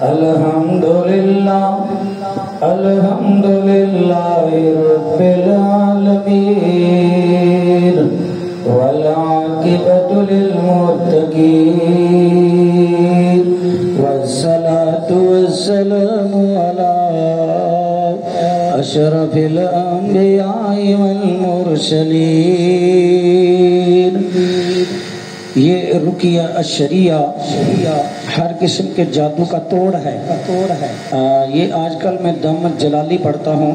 अल्हम्दुलिल्लाह अल्हम्दुलिल्लाहि रब्बिल आलमीन वल आक़िबतु लिल मुत्तक़ीन वस्सलातु वस्सलामु अला अशरफिल अंबिया'i वल मुरसलीन। ये रुकिया अशरिया हर किस्म के जादू का तोड़ है। ये आजकल मैं दम जलाली पढ़ता हूँ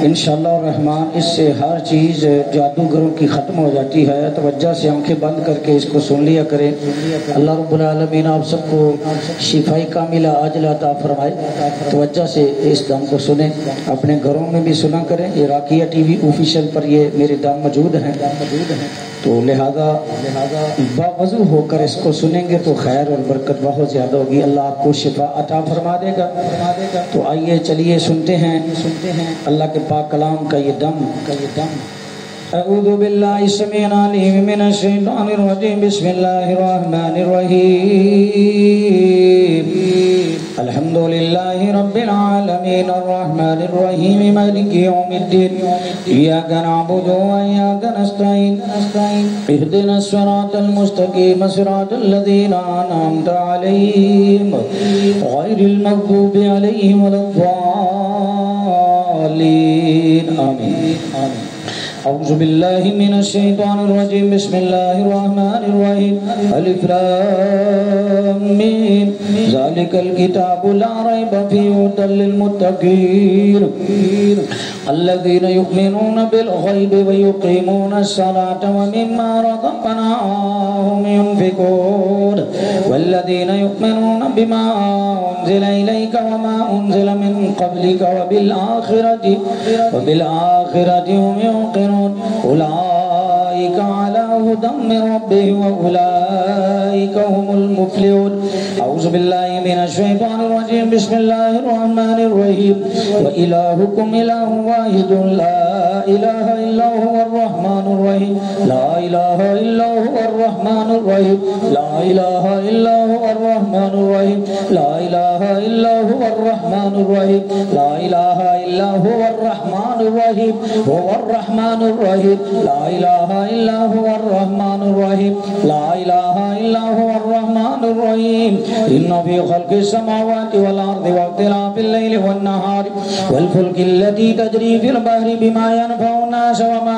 इंशाअल्लाह रहमान। इससे हर चीज़ जादूगरों की ख़त्म हो जाती है। तवज्जो से आंखें बंद करके इसको सुन लिया करें। अल्लाह रब्बुल आलमीन आप सबको शिफाई कामिला आजिला अता फरमाए। तवज्जो से इस दम को सुने, अपने घरों में भी सुना करें। ये राकिया टीवी ऑफिशियल पर ये मेरे दम मौजूद हैं, तो लिहाजा बावजू होकर इसको सुनेंगे तो खैर और बरकत बहुत ज़्यादा होगी। अल्लाह आपको शिफा अता फरमा देगा। तो आइए चलिए सुनते हैं अल्लाह के पाक कलाम का ये दम। अऊज़ु बिल्लाहि समीउल अलीम मिनश शैतानिर रजीम। बिस्मिल्लाहिर रहमानिर रहीम। अल्हम्दुलिल्लाहि रब्बिल आलमीन अर्रहमानिर रहीम मालिकि यौमिद्दीन। इय्याका नअबुदु व इय्याका नस्तईन। इहदिनस सिरातल मुस्तकीम सिरातल लज़ीना अनअमता अलैहिम गैरिल मग़दूबि अलैहिम वलद्दालीन। आमीन। अऊज़ु बिल्लाहि मिनश शैतानिर रजीम। बिस्मिल्लाहिर रहमानिर रहीम। अलिफ लाम मीम ज़ालिकल किताबु ला रैब फीहि हुदल लिल मुत्तक़ीन अल्लज़ीना युमिनूना बिल गैबि व युक़ीमूनस सलाता व मिम्मा रज़क़नाहुम युनफ़िक़ून वल्लज़ीना युमिनूना बिमा उन्ज़िला इलैका व मा उन्ज़िला मिन क़ब्लिका व बिल आख़िरति हुम युक़िनून उलाइका अला हुदम मिन रब्बिहिम व उलाइका हुमुल मुफ़्लिहून। अऊज़ु बिल्लाहि मिनश शैतानिर रजीम। बिस्मिल्लाहिर रहमानिर रहीम। व इलाहुकुम इलाहुन वाहिदुन ला इलाहा इल्ला हुवर रहमानुर रहीम। ला इलाहा इल्ला हुवर रहमानुर रहीम। ला इलाहा इल्ला हुवर रहमानुर रहीम। ला इलाहा इल्ला हुवर रहमानुर रहीम। ला इलाहा इल्ला हुवर रहमानुर रहीम। हुवर रहमानुर रहीम। ला इलाहा इल्ला हुवर रहमानुर रहीम। ला इलाहा इल्ला हुवर रहमानुर रहीम। इन्ना फी खल्क़िस समावाति वल अर्दि व इख्तिलाफिल लैलि वन नहारि वल फुल्कि लती तजरी फिल बहरि बिमा यनफ़उन नास व मा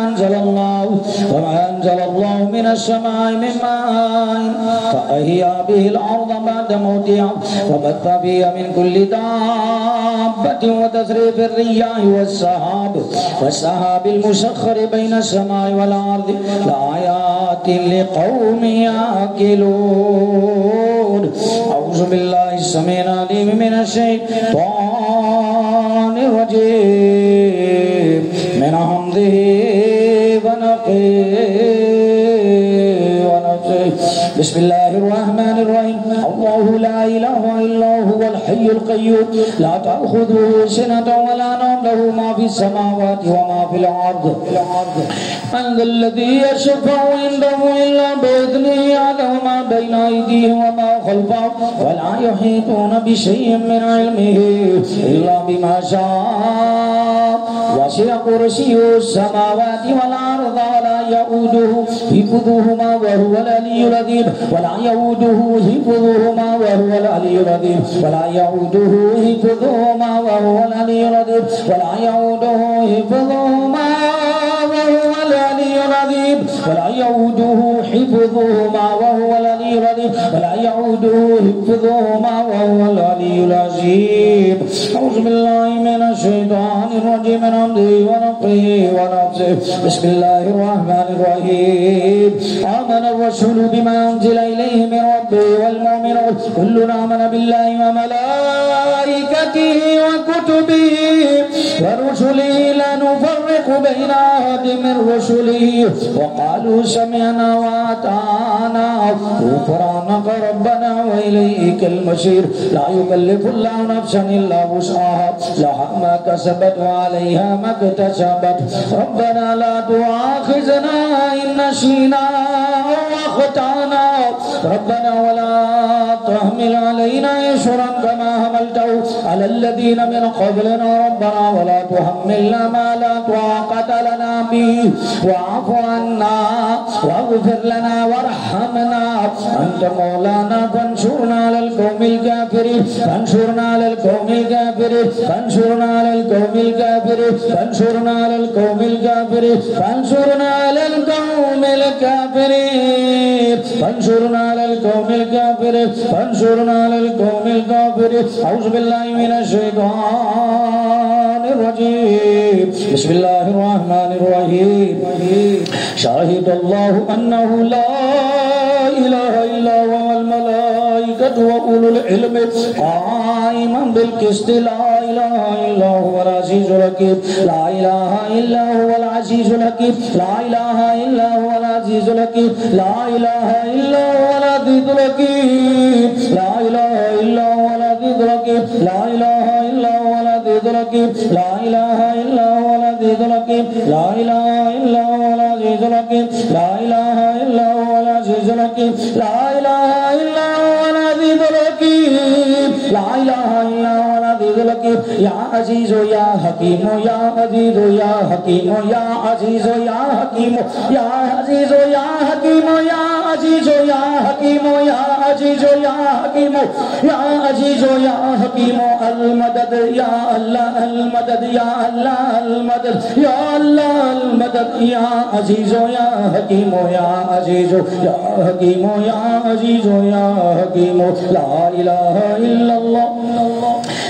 अंज़लल्लाहु मिनस समाइ मिन माइन फ़अहया बिहिल अर्द बअद मौतिहा व बत्थ फ़ीहा मिन कुल्लि दाब्बतिन व तस्रीफ़िर रियाहि वस्सहाबिल मुसख़्ख़रि बैनस समाइ वल अर्दि लआयातिन लिक़ौमिन याक़िलून। अऊज़ु बिल्लाहि समीउल अलीम मिनश शैतानिर रजीम मिन हम्ज़िहि व नफ़्ख़िहि व नफ़्सिहि। बिस्मिल्लाहिर रहमानिर रहीम। अल्लाहु ला इलाहा इल्ला हुवल हय्युल क़य्यूम ला तअख़ुज़ुहु सिनतुन व ला नौम लहु मा फ़िस समावाति व मा फ़िल अर्द मन ज़ल्लज़ी यशफ़अु इंदहु इल्ला बिइज़्निहि यअलमु मा बैना अयदीहिम व मा ख़ल्फ़हुम व ला युहीतूना बिशैइन मिन इल्मिहि इल्ला बिमा शाअ वसिअ कुर्सियुहु समावाति वल अर्ज़ व ला यऊदुहु हिफ़्ज़ुहुमा व हुवल अलिय्युल अज़ीम व ला यऊदुहु हिफ़्ज़ुहुमा व हुवल अलिय्युल अज़ीम व ला यऊदुहु हिफ़्ज़ुहुमा व हुवल अलिय्युल अज़ीम व ला यऊदुहु हिफ़्ज़ुहुमा व हुवल अलिय्युल अज़ीम व ला यऊदुहु हिफ़्ज़ुहुमा व हुवल अलिय्युल अज़ीम व ला यऊदुहु हिफ़्ज़ुहुमा व हुवल अलिय्युल अज़ीम। अऊज़ु बिल्लाहि मिनश शैतानिर रजीम मिन हम्ज़िहि व नफ़्ख़िहि व नफ़्सिहि। बिस्मिल्लाहिर रहमानिर रहीम। आमनर रसूलु बिमा उन्ज़िला इलैहि मिन रब्बिहि वल मुमिनून कुल्लुन आमना बिल्लाहि व मलाइकतिहि व कुतुबिहि व रुसुलिहि ला नुफ़र्रिक़ु बैना अहदिन मिन रुसुलिहि व क़ालू समिअना व अताअना ग़ुफ़रानक रब्बना व इलैकल मसीर। ला युकल्लिफ़ुल्लाहु नफ़्सन इल्ला वुसअहा लहा मा कसबत व अलैहा मा इक्तसबत। रब्बना ला तुआख़िज़ना इन नसीना अव अख़्ताना ربنا ولا تحمل علينا إصرا كما حملته على الذين من قبلنا ربنا ولا تحملنا ما لا طاقة لنا به واعف عنا واغفر لنا وارحمنا أنت مولانا فانصرنا على القوم الكافرين فانصرنا على القوم الكافرين فانصرنا على القوم الكافرين فانصرنا على القوم الكافرين فانصرنا على القوم الكافرين فانصرنا على القوم الكافرين فانصرنا على القوم الكافرين أعوذ بالله من الشيطان الرجيم بسم الله الرحمن الرحيم شاهد الله أنه لا إله إلا هو الملائكة وأولو العلم قائما بالقسط لا إله إلا هو العزيز الحكيم لا إله إلا هو العزيز الحكيم لا إله إلا هو العزيز الحكيم لا إله إلا هو العزيز الحكيم لا إله إلا هو العزيز الحكيم لا إله إلا هو العزيز الحكيم لا إله إلا هو العزيز الحكيم لا إله إلا هو العزيز الحكيم لا إله إلا هو العزيز الحكيم لا إله إلا هو العزيز الحكيم لا إله إلا هو العزيز الحكيم يا عزيز يا حكيم يا عزيز يا حكيم يا عزيز يا حكيم يا عزيز يا حكيم يا عزيز يا حكيم يا عزيز يا حكيم يا عزيز يا حكيم المدد يا الله المدد يا الله المدد يا الله المدد يا عزيز يا حكيم يا عزيز يا حكيم يا عزيز يا حكيم لا إله إلا الله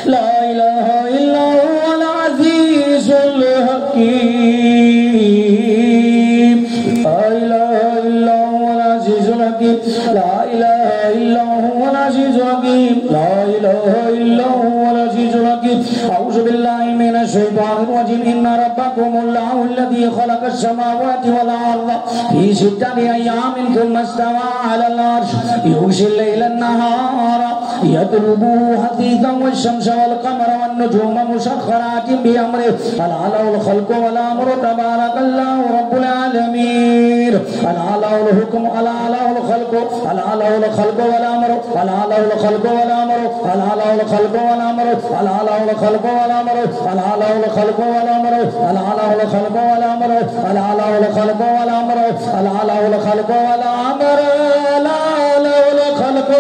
لا إله إلا هو العزيز الحكيم لا إله إلا هو العزيز الحكيم لا إله إلا هو العزيز الحكيم لا إله إلا هو العزيز الحكيم أعوذ بالله من الشيطان الرجيم إن ربكم الله الذي خلق السماوات والأرض في 6 أيام ثم استوى على العرش يغشي الليل النهار يطلبه حثيثا والشمس والقمر والنجوم مسخرات بأمره ألا له الخلق والأمر تبارك الله رب العالمين ألا له الحكم ألا له الخلق ألا له الخلق والأمر ألا له الخلق والأمر ألا له الخلق والأمر ألا له الخلق والأمر ألا له الخلق والأمر ألا له الخلق والأمر ألا له الخلق والأمر ألا له الخلق والأمر ألا له الخلق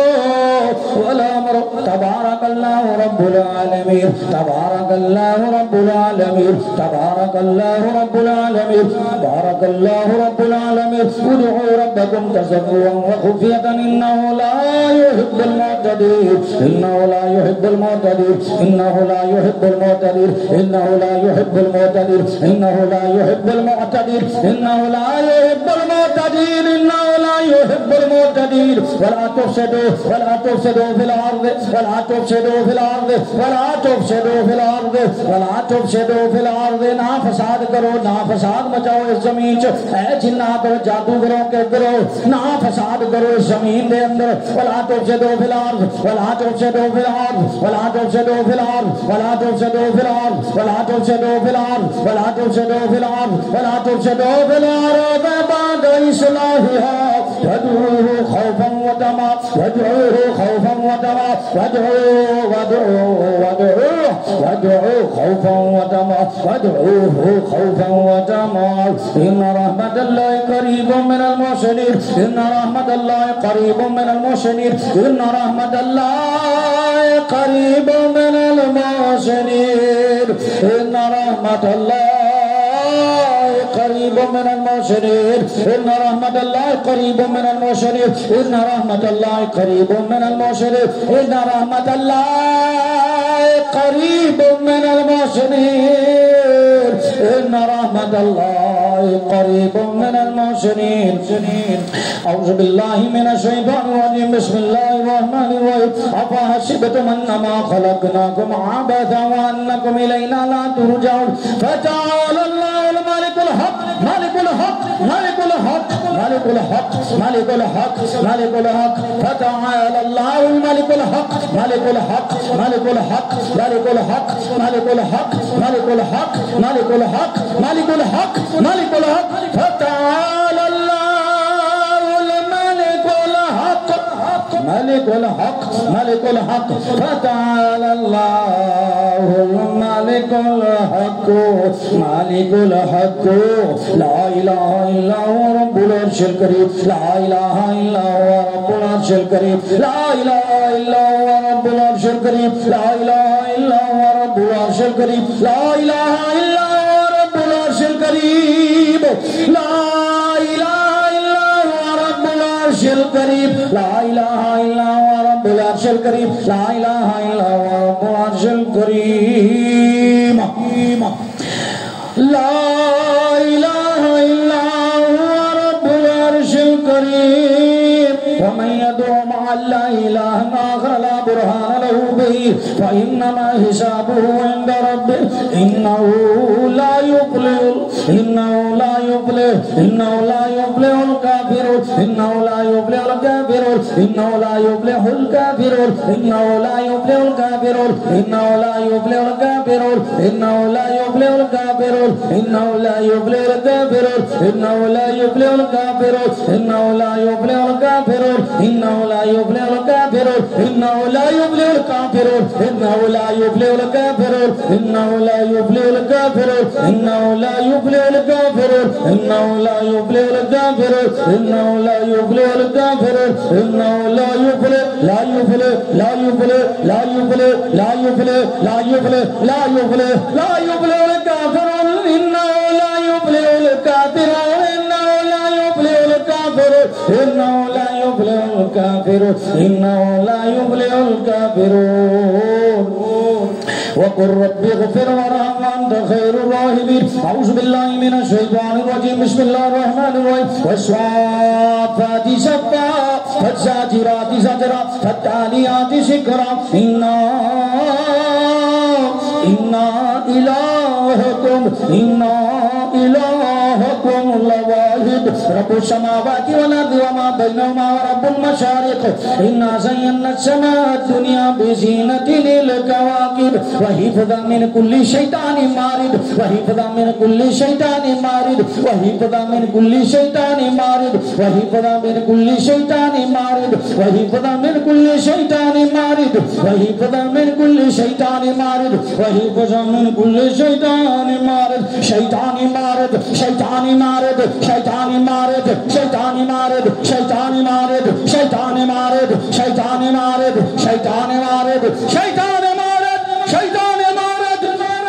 والأمر تبارك الله رب العالمين تبارك الله رب العالمين تبارك الله رب العالمين بارك الله رب العالمين ادعوا ربكم تضرعا وخفية إنه لا يحب المعتدين إنه لا يحب المعتدين إنه لا يحب المعتدين إنه لا يحب المعتدين إنه لا يحب المعتدين إنه لا يحب المعتدين إنه لا يحب المعتدين ولا تفسدوا في الأرض ولا تفسدوا في الأرض ولا تفسدوا في الأرض ولا تفسدوا في الأرض ना फसाद करो ना फसाद मचाओ इस जमीन च ऐ जिन्नात और जादूगरों के करो ना फसाद करो इस जमीन के अंदर वला तुफसिदू फिल अर्द वला तुफसिदू फिल अर्द वला तुफसिदू फिल अर्द वला तुफसिदू फिल अर्द वला तुफसिदू फिल अर्द वला तुफसिदू फिल अर्द वला तुफसिदू फिल अर्द बाद इस्लाहिहा वदऊहु खौफन व तमा वदऊहु खौफन व तमा वदऊ खौफन व तमा वदऊहु खौफन व तमा إن رحمة الله قريب من المحسنين إن رحمة الله قريب من المحسنين إن رحمة الله قريب من المحسنين إن رحمة الله قريب من المحسنين إن رحمة الله قريب من المحسنين إن رحمة الله قريب من المحسنين إن رحمة الله قريب من المحسنين إن رحمة الله قريب من المحسنين أعوذ بالله من الشيطان الرجيم بسم الله الرحمن الرحيم أفحسبتم أنما خلقناكم عبثا وأنكم إلينا لا ترجعون فتعالى الله الملك الحق مالك الحق مالك الحق مالك الحق مالك الحق مالك الحق فتعالى الله الملك الحق مالك الحق مالك الحق مالك الحق مالك الحق مالك الحق مالك الحق مالك الحق مالك الحق فتعالى الله الملك الحق मालिकुल हक फतआला अल्लाहुल मालिकुल हक ला इलाहा इल्ला हुवा रब्बुल अर्शिल करीम ला इलाहा इल्ला हुवा रब्बुल अर्शिल करीम ला इलाहा इल्ला हुवा रब्बुल अर्शिल करीम ला इलाहा इल्ला हुवा रब्बुल अर्शिल करीम ला इलाहा इल्ला हुवा रब्बुल अर्शिल करीम ला इलाहा इल्ला हुवा रब्बुल अर्शिल करीम ला इलाहा इल्ला हुवा रब्बुल अर्शिल करीम ला इलाहा इल्ला हुवा रब्बुल अर्शिल करीम ला इलाहा इल्ला हुवा रब्बुल अर्शिल करीम वमन यदउ मअ अल्लाहि इलाहन आखर ला बुरहान लहु बिही फइन्नमा हिसाबुहु इंद रब्बिह इन्नहु ला युफ्लिहुल काफिरून इन्नहु ला युफ्लिहुल काफिरून इन्नहु ला युफ्लिहुल काफिरून इन्नहु ला युफ्लिहुल काफिरून इन्नहु ला युफ्लिहुल काफिरून इन्नहु ला युफ्लिहुल काफिरून इन्नहु ला युफ्लिहुल काफिरून इन्नहु ला युफ्लिहुल काफिरून इन्नहु ला युफ्लिहुल काफिरून इन्नहु ला युफ्लिहुल काफिरून इन्नहु ला युफ्लिहुल काफिरून इन्नहु ला युफ्लिहुल काफिरून इन्नहु ला युफ्लिहुल काफिरून इन्नहु ला युफ्लिहुल काफिरून इन्नहु ला युफ्लिहुल काफिरून इन्नहु ला युफ्लिहुल काफिरून इन्नहु ला युफ्लिह ला युफ्लिह ला युफ्लिह ला युफ्लिह ला युफ्लिह ला युफ्लिह ला युफ्लिह ला युफ्लिहुल काफिरून इन्नहु ला युफ्लिहुल काफिरून इन्नहु ला युफ्लिहुल काफिरून इन्नहु ला युफ्लिहुल काफिरून इन्नहु ला युफ्लिहुल काफिरून वक़ुल रब्बि इग़फिर वरहम वअन्त खैरुर राहिमीन अऊज़ु बिल्लाहि मिनश शैतानिर रजीम बिस्मिल्लाहिर रहमानिर रहीम वस्साफ़ाति सफ़्फ़ा फज़्ज़ाजिराति ज़जरा फत्तालियाति ज़िक्रा इन्ना इलाहकुम लवाहिद रब्बुस समावाति वल अर्दि वमा बैनहुमा व रब्बुल मशारिक़ इन्ना ज़य्यना अस्समाअद दुनिया बिज़ीनतिल कवाकिब व हिफ़्ज़न मिन कुल्लि शैतानिन मारिद व हिफ़्ज़न मिन कुल्लि शैतानिन मारिद व हिफ़्ज़न मिन कुल्लि शैतानिन मारिद व हिफ़्ज़न मिन कुल्लि शैतानिन मारिद व हिफ़्ज़न मिन कुल्लि शैतानिन मारिद व हिफ़्ज़न मिन कुल्लि शैतानिन मारिद व हिफ़्ज़न मिन कुल्लि शैतानिन मारिद शैतानी मारिद शैतानी मारिद शैतानी मारिद शैतानी मारिद शैतानी मारिद शैतानी मारिद शैतानी मारिद शैतानी मारिद शैतानी मारिद शैतानी मारिद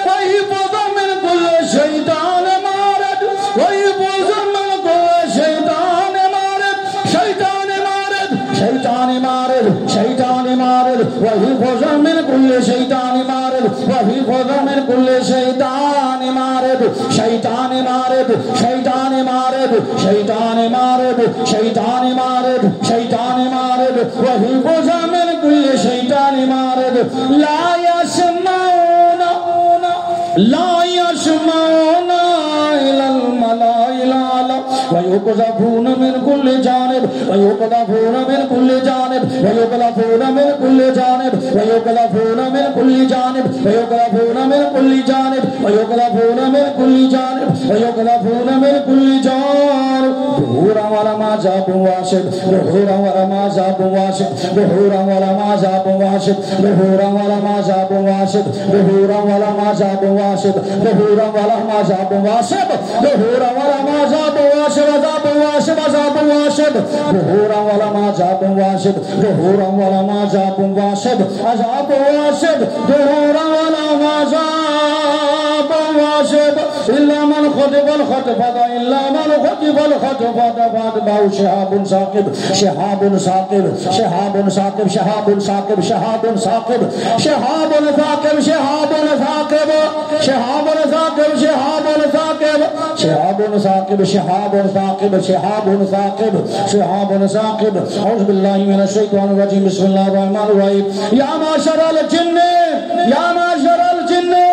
वही बुज़म मिन कुल्लि शैतान मारिद वही बुज़म मिन कुल्लि शैतान मारिद शैतानी मारिद शैतानी मारिद शैतानी मारिद वही बुज़म मिन कुल्लि शैतान मारिद वही बुज़म मिन कुल्लि शैतान मारिद शैतानी मारिद शैतानी मारिद शैतानी मारिद शैतानी मारिद शैतानी मारिद वही बुज़म मिन कुल्लि शैतान मारिद ला यस्माऊना इलल मलाइल आला व युक़ज़फ़ूना मिन कुल्लि जानिब व युक़ज़फ़ूना मिन कुल्लि जानिब व युक़ज़फ़ूना मिन कुल्लि जानिब व युक़ज़फ़ूना मिन कुल्लि जानिब व युक़ज़फ़ूना मिन कुल्लि जानिब व युक़ज़फ़ूना मिन कुल्लि जानिब व युक़ज़फ़ूना मिन कुल्लि जानिब ज़ुहूरा वला माज़ाबुन वाशिब ज़ुहूरा वला माज़ाबुन वाशिब ज़ुहूरा वला माज़ाबुन वाशिब ज़ुहूरा वला माज़ाबुन वाशिब ज़ुहूरा वला माज़ाबुन वाशिब ज़ुहूरा वला माज़ाबुन वाशिब ज़ुहूरा वला माज़ाबुन वाशिब अज़ाबुन वाशिब अज़ाबुन वाशिब ज़ुहूरा वला माज़ाबुन वाशिब ज़ुहूरा वला माज़ाबुन वाशिब अज़ाबुन वाशिब ज़ुहूरा वला माज़ाबुन वाशिब इल्ला मन ख़तिफ़ल ख़तफ़त इल्ला मन ख़तिफ़ल ख़तफ़त फ़अतबअहु शिहाबुन साक़िब शिहाबुन साक़िब शिहाबुन साक़िब शिहाबुन साक़िब शिहाबुन साक़िब शिहाबुन साक़िब शिहाबुन साक़िब शिहाबुन साक़िब शिहाबुन साक़िब शिहाबुन साक़िब शिहाबुन साक़िब शिहाबुन साक़िब शिहाबुन साक़िब औज़ु बिल्लाहि मिनश शैतानिर रजीम बिस्मिल्लाहिर रहमानिर रहीम या माशरल जिन्नि या माशरल जिन्नि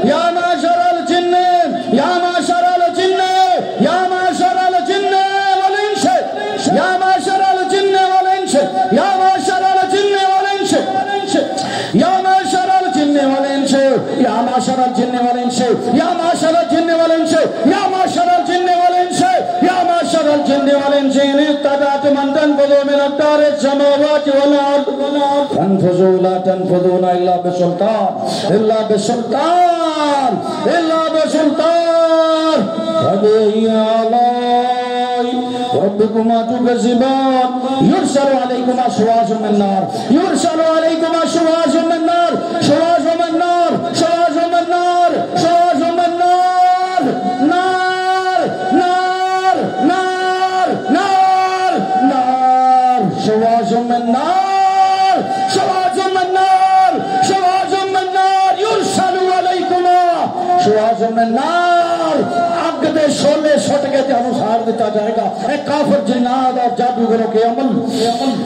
या माशरल जिन्नि या माशरल जिन्नि या माशरल जिन्नि वल इंस या माशरल जिन्नि वल इंस या माशरल जिन्नि वल इंस या माशरल जिन्नि वल इंस या माशरल जिन्नि वल इंस या माशरल जिन्नि वल इंस या माशरल जिन्नि वल इंस या माशरल जिन्नि वल इंस إن اقتدعت من تنفذوا من أقطار السماوات والأرض فانفذوا لا تنفذون إلا بسلطان إلا بسلطان إلا بسلطان فبأي آلاء ربكما تكذبان يرسل عليكما شواظ من نار يرسل عليكما شواظ من نار شواظ من نار شواظ من نار شواظ من نار نار نار نار نار نار شواظ من نار شواظ من نار شواظ من نار يرسل عليكما شواظ من نار आग दे शोले सट के अनुसार दिता जाएगा काफिर जिन्नात और जादूगरों के अमल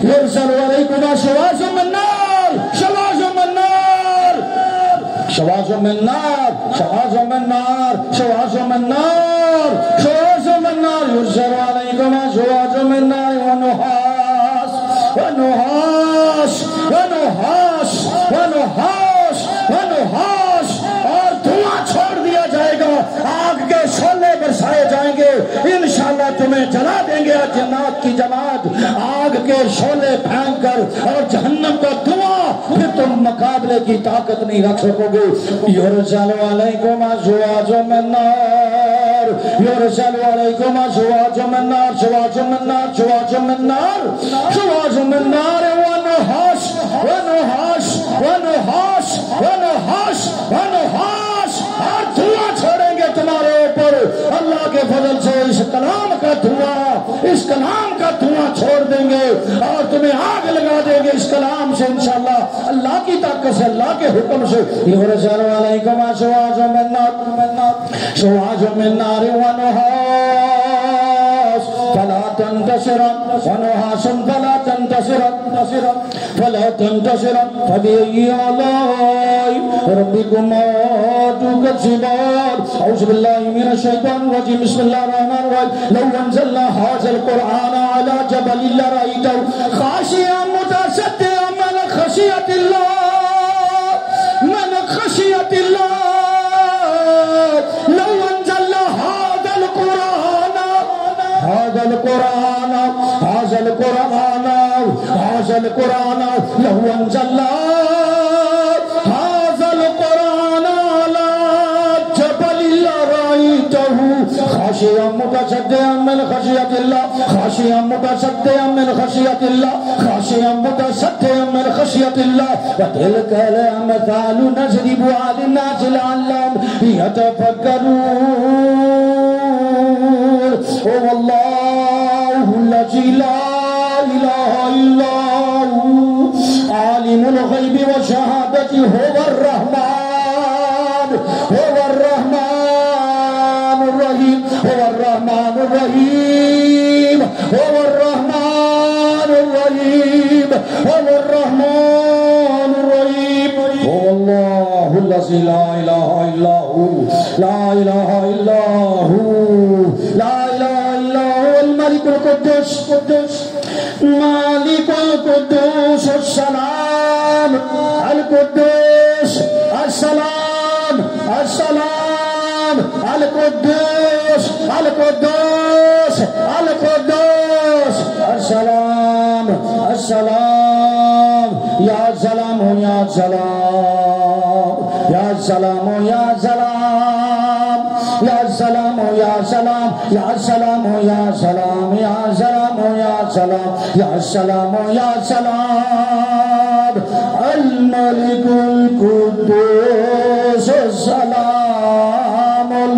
युरसल अलैकुमा शवाज़ुम मिन नार शवाज़ुम मिन नार शवाज़ुम मिन नार शवाज़ुम मिन नार शवाज़ुम मिन नार शवाज़ुम मिन नार युरसल अलैकुमा शवाज़ुम मिन नार व नुहास व नुहास व नुहास व नुहास व नुहास और धुआं छोड़ दिया जाएगा आग के शोले बरसाए जाएंगे इंशाअल्लाह तुम्हें जला देंगे जन्नत की जमात आग के शोले फेंक कर और जहन्नम का धुआं फिर तुम मुकाबले की ताकत नहीं रख सकोगे युरसल अलैकुमा शुवाज़ुम मिन नार युरसल अलैकुमा शुवाज़ुम मिन नार शुवाज़ुम मिन नार शुवाज़ुम मिन नार शुवाज़ुम मिन नार व नुहास व नुहास व नुहास व नुहास व नुहास और धुआं छोड़ेंगे तुम्हारे ऊपर अल्लाह के फजल से इस कलाम का धुआं इस कलाम का धुआं छोड़ देंगे और तुम्हें आग लगा देंगे इस कलाम से इंशाअल्लाह अल्लाह की ताकत से अल्लाह के हुक्म से युरसल अलैकुमा शुवाज़ुम मिन नार शुवाज़ुम मिन नार व नुहास फला तंतशिरन व नुहासन फला तंतशिरन फला तंतशिरन फबिअय्यि आलाइ रब्बिकुमा तुकज़्ज़िबान औज़ु बिल्लाहि मिनश शैतानिर रजीम बिस्मिल्लाहिर रहमानिर रहीम लौ अंज़लना हाज़ल कुरआन अला जबलिन लरअयतहु खाशिअन मुतसद्दिअन मिन खशियतिल्लाह लौ अंज़लना हाज़ल कुरआन लौ अंज़लना हाज़ल कुरआन अला जबलिन लरअयतहु खाशिअन मुतसद्दिअन मिन खशियतिल्लाह खाशिअन मुतसद्दिअन मिन खशियतिल्लाह खाशिअन मुतसद्दिअन मिन खशियतिल्लाह व तिलकल अमसालु नज़रिबुहा लिन्नासि लअल्लहुम यतफक्करून ओ अल्लाहु लज़ी ला इलाहा इल्ला हु आलिमुल गैबि व शहादति हुवर रहमान हुवर रहमानुर रहीम हुवर रहमानुर रहीम हुवर रहमानुर रहीम हुवर रहमानुर रहीम अल्लाहु लज़ी ला इलाहा इल्ला हु ला इलाहा इल्ला हु ला इलाहा इल्ला हुवल मलिकुल कुद्दूस मालिकुल कुद्दूस अस्सलाम अल कुद्दूस अस्सलाम अस्सलाम अल कुद्दूस अल कुद्दूस अल कुद्दूस अस्सलाम अस्सलाम या सलाम या सलाम या सलाम या सलाम या सलाम या सलाम या सलाम या सलाम या सलाम या सलाम या सलाम या सलाम अल मलिकुल कुद्दूस सलामुल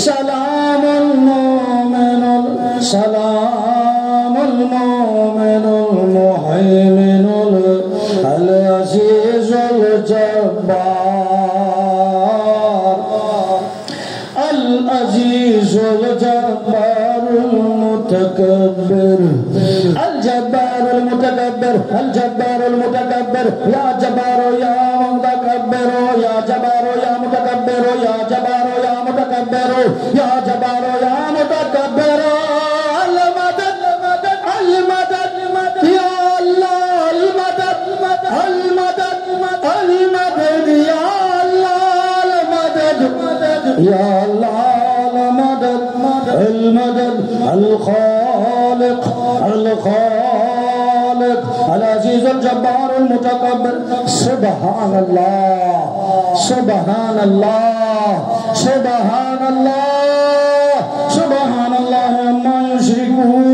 सलामुल मोमिनुल सलामुल मोमिनुल मुहैमिनुल अल अज़ीज़ुल जब्बार अल अज़ीज़ुल जब्बारुल मुतकब्बिर अल जब्बारुल मुतकब्बिर अल जब्बारुल मुतकब्बिर या जब्बारो या मुतकब्बिरो या जब्बारो या मुतकब्बिरो या जब्बारो या मुतकब्बिरो या जब्बारो या मुतकब्बिरो अल मदद अल मदद या अल्लाह अल मदद अल मदद अल मदद या अल्लाह अल मदद या अल्लाह अल मदद अल मदद अल खालिक अल खालिक अल अजीज अल जब्बार अल मुतकब्बिर। सुभान अल्लाह सुभान अल्लाह सुभान अल्लाह सुभान अल्लाह अम्मा युशरिकून।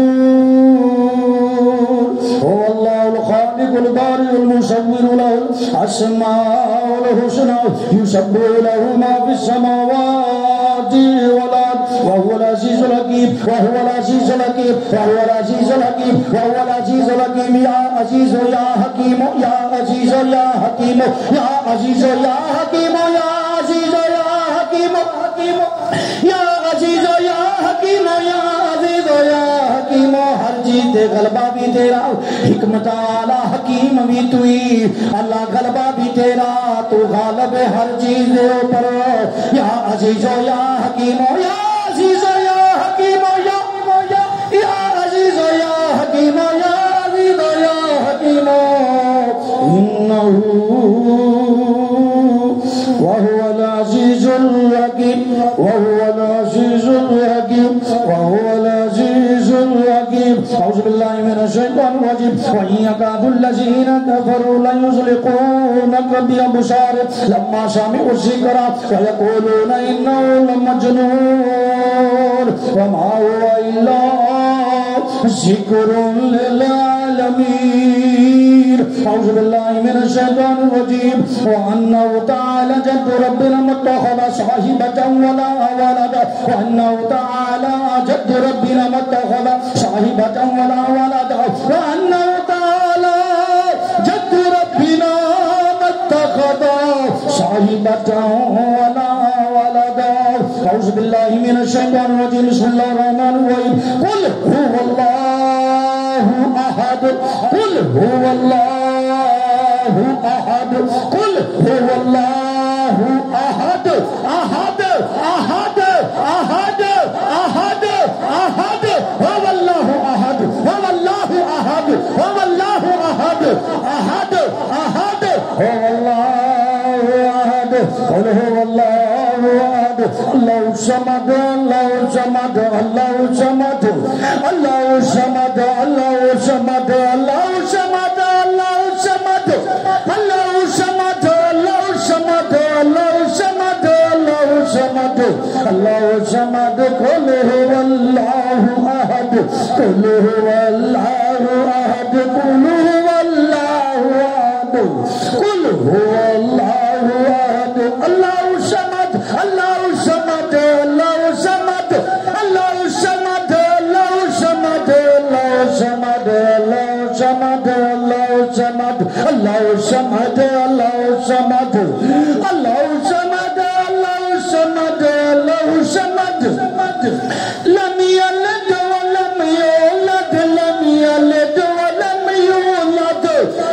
हुवल्लाहुल खालिकुल बारिउल मुसव्विरु लहुल अस्माउल हुस्ना युसब्बिहु लहु मा फिस समावाति वल अर्द वहुवल अजीजुल हकीम वहुवल अजीजुल हकीम वहुवल अजीजुल हकीम वहुवल अजीजुल हकीम। या अजीज या हकीम या अजीज या हकीम या अजीज या हकीम या अजीज या हकीम हकीम या अजीज या हकीम या अजीज या हकीम। हर चीज ते गलबा भी तेरा, हिकमत आला हकीम भी तू ही। अल्लाह गलबा भी तेरा, तू गालिब है हर चीज के ऊपर। या अजीज या हकीम या अजीज या हकीम या अजीज या हकीम या अजीज या हकीम। इन्नहु वहुवल अजीजुल हकीम वहुवल अजीजुल हकीम वहुवल अजीजुल हकीम। औज़ु बिल्लाहि मिनश शैतानिर रजीम। व यकादुल लज़ीना कफरू लयुज़लिक़ूनका बिअबसारिहिम लम्मा समि'u ज़िक्रा व यक़ूलूना इन्नहु लमजनून व मा हुवा इल्ला ज़िक्रुन लिल आलमीन। औज़ु बिल्लाहि मिनश शैतानिर रजीम। व अन्नहु तआला जद्दु रब्बिना मत्तख़ज़ साहिबतन वला वलदा व अन्नहु तआला जद्दु रब्बिना मत्तख़ज़ साहिबतन वला वलदा व अन्नहु तआला जद्दु रब्बिना मत्तख़ज़ साहिबतन वला वलदा। औज़ु बिल्लाहि मिनश शैतानिर रजीम। बिस्मिल्लाहिर रहमानिर रहीम। कुल हुवल्लाहु अहद कुल हुवल्लाहु अहद कुल हुवल्लाहु अहद अहद अहद अहद अहद अहद हुवल्लाहु अहद हुवल्लाहु अहद हुवल्लाहु अहद अहद अहद हुवल्लाहु अहद कुल हुवल्लाहु अहद अल्लाहु समद अल्लाहु समद अल्लाहु समद अल्लाहु समद अल्लाहु समद अल्लाहु समद अल्लाहु समद अल्लाहु समद अल्लाहु समद अल्लाहु समद अल्लाहु समद अल्लाहु समद। कुल हुवल्लाहु अहद कुल हुवल्लाहु अहद कुल हुवल्लाहु अहद कुल हुवल्लाहु अहद अल्लाहु समद अल्लाहु समद अल्लाहु समद अल्लाहु समद अल्लाहु समद अल्लाहु समद अल्लाहु समद अल्लाहु समद अल्लाहु समद अल्लाहु समद अल्लाहु समद अल्लाहु समद अल्लाहु समद। लम यलिद व लम यूलद लम यलिद व लम यूलद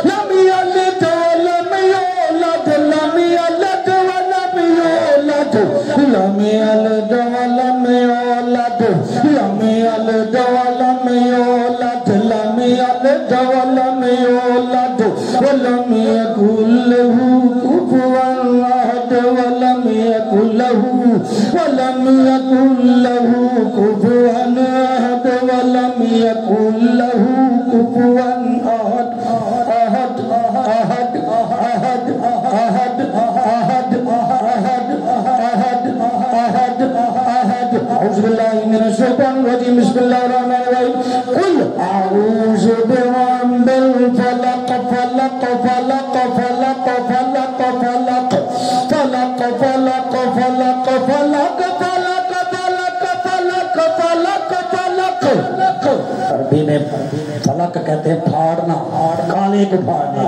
लम यलिद व लम यूलद लम यलिद व लम यूलद लम यलिद व लम यूलद लम यलिद व लम यूलद लम यलिद व लम यूलद व लम यकुल लहू कुफुवन अहद व लम यकुल लहू कुफुवन अहद व लम यकुल लहू कुफुवन अहद अहद अहद अहद अहद अहद अहद अहद अहद अहद। औज़ु बिल्लाहि मिनश शैतानिर रजीम। बिस्मिल्लाहिर रहमानिर रहीम। कुल अऊज़ु बिरब्बिल फलक फलक फलक फलक फलक फलक फलक फलक फलक फलक फलक फलक फलक फलक फलक। अरबी में फलक कहते हैं फाड़ना, काले को फाड़ना।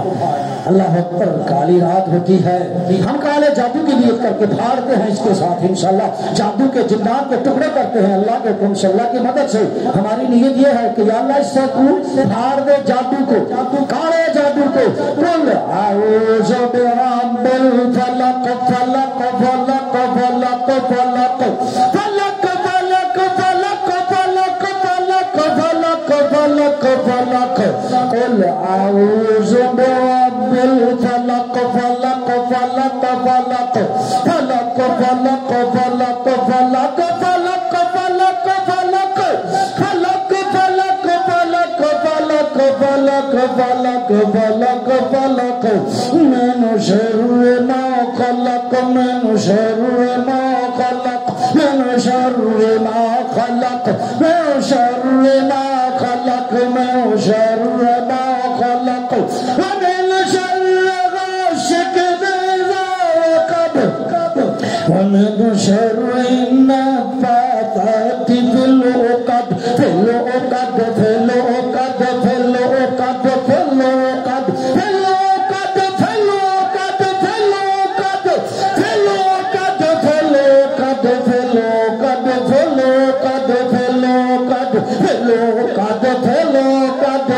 अल्लाह अकबर। काली रात होती है, हम काले जादू की नियत करके फाड़ते हैं। इसके साथ इंशाल्लाह जादू के जिन्नात के टुकड़े करते हैं अल्लाह के हुक्म से, अल्लाह की मदद से। हमारी नियत ये है कि अल्लाह इससे तू फाड़ दे जादू को, काले जादू को। कुल अऊज़ु बिरब्बिल फलक फलक फलक फलक फलक फलक फलक फलक फलक फलक फलक फलक फलक। कुल अऊज़ु बिरब्बिल फलक फलक फलक फलक फलक फलक फलक फलक फलक फलक फलक फलक फलक فلق فلق من شر ما خلق من شر ما خلق من شر ما خلق من شر ما خلق من شر ما خلق ومن شر غاسق إذا وقب ومن شر النفاثات في العقد في العقد في العقد في العقد في العقد في العقد في العقد في العقد في العقد في العقد في العقد في العقد في العقد في العقد في العقد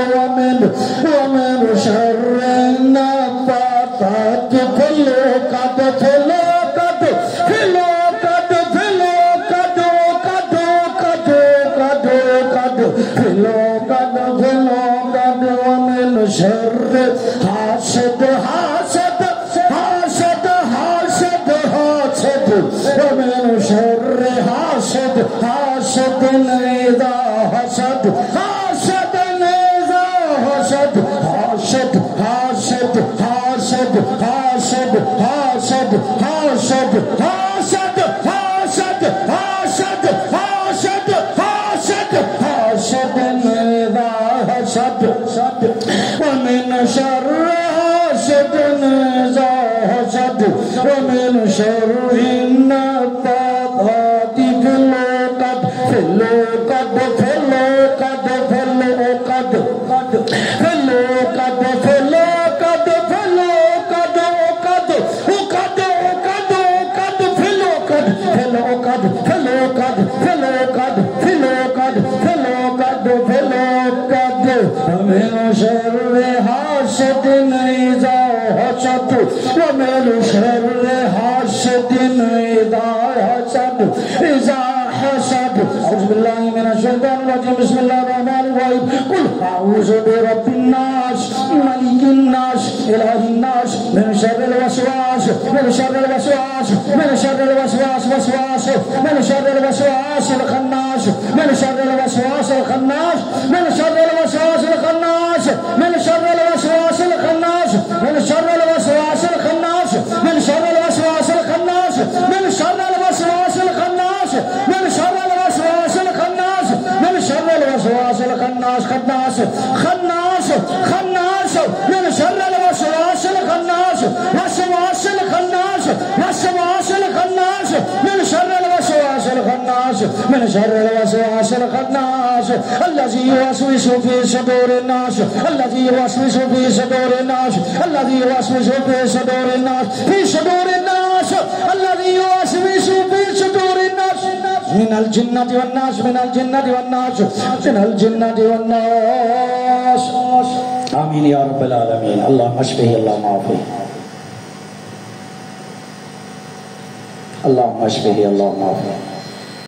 ومن شر النفاثات في العقد في العقد في العقد في العقد في العقد في العقد ومن شر حاسد حاسد حاسد حاسد حاسد ومن شر حاسد حاسد إذا حسد حاسد إذا حسد حاسد حاسد حاسد حاسد حاسد حاسد حاسد حاسد حاسد حاسد حاسد حاسد إذا حسد ومن شر حاسد إذا حسد ومن شر النفاثات في العقد في العقد في العقد في العقد في العقد في العقد في العقد عقد عقد عقد عقد في العقد في العقد في العقد في العقد في العقد في العقد في العقد ومن شر حاسد إذا حسد ومن شر حاسد إذا حسد إذا حسد أعوذ بالله من الشيطان الرجيم بسم الله الرحمن الرحيم قل أعوذ برب الناس ملك الناس إله الناس من شر الوسواس من شر الوسواس من شر الوسواس وسواس من شر الوسواس الخناس من شر الوسواس الخناس من شر الوسواس الخناس من شر الوسواس الخناس من شر الوسواس الخناس من شر الوسواس الخناس من شر الوسواس الخناس من شر الوسواس الخناس من شر الوسواس الخناس خناس خناس خناس من شر الوسواس الخناس وسواس الخناس وسواس الخناس من شر الوسواس الخناس من شر الوسواس الخناس الذي يوسوس في صدور الناس الذي يوسوس في صدور الناس الذي يوسوس في صدور الناس في صدور الناس الذي يوسوس في صدور الناس من الجنة والناس من الجنة والناس من الجنة والناس آمين يا رب العالمين اللهم اشفه اللهم عافيه اللهم اشفه اللهم عافيه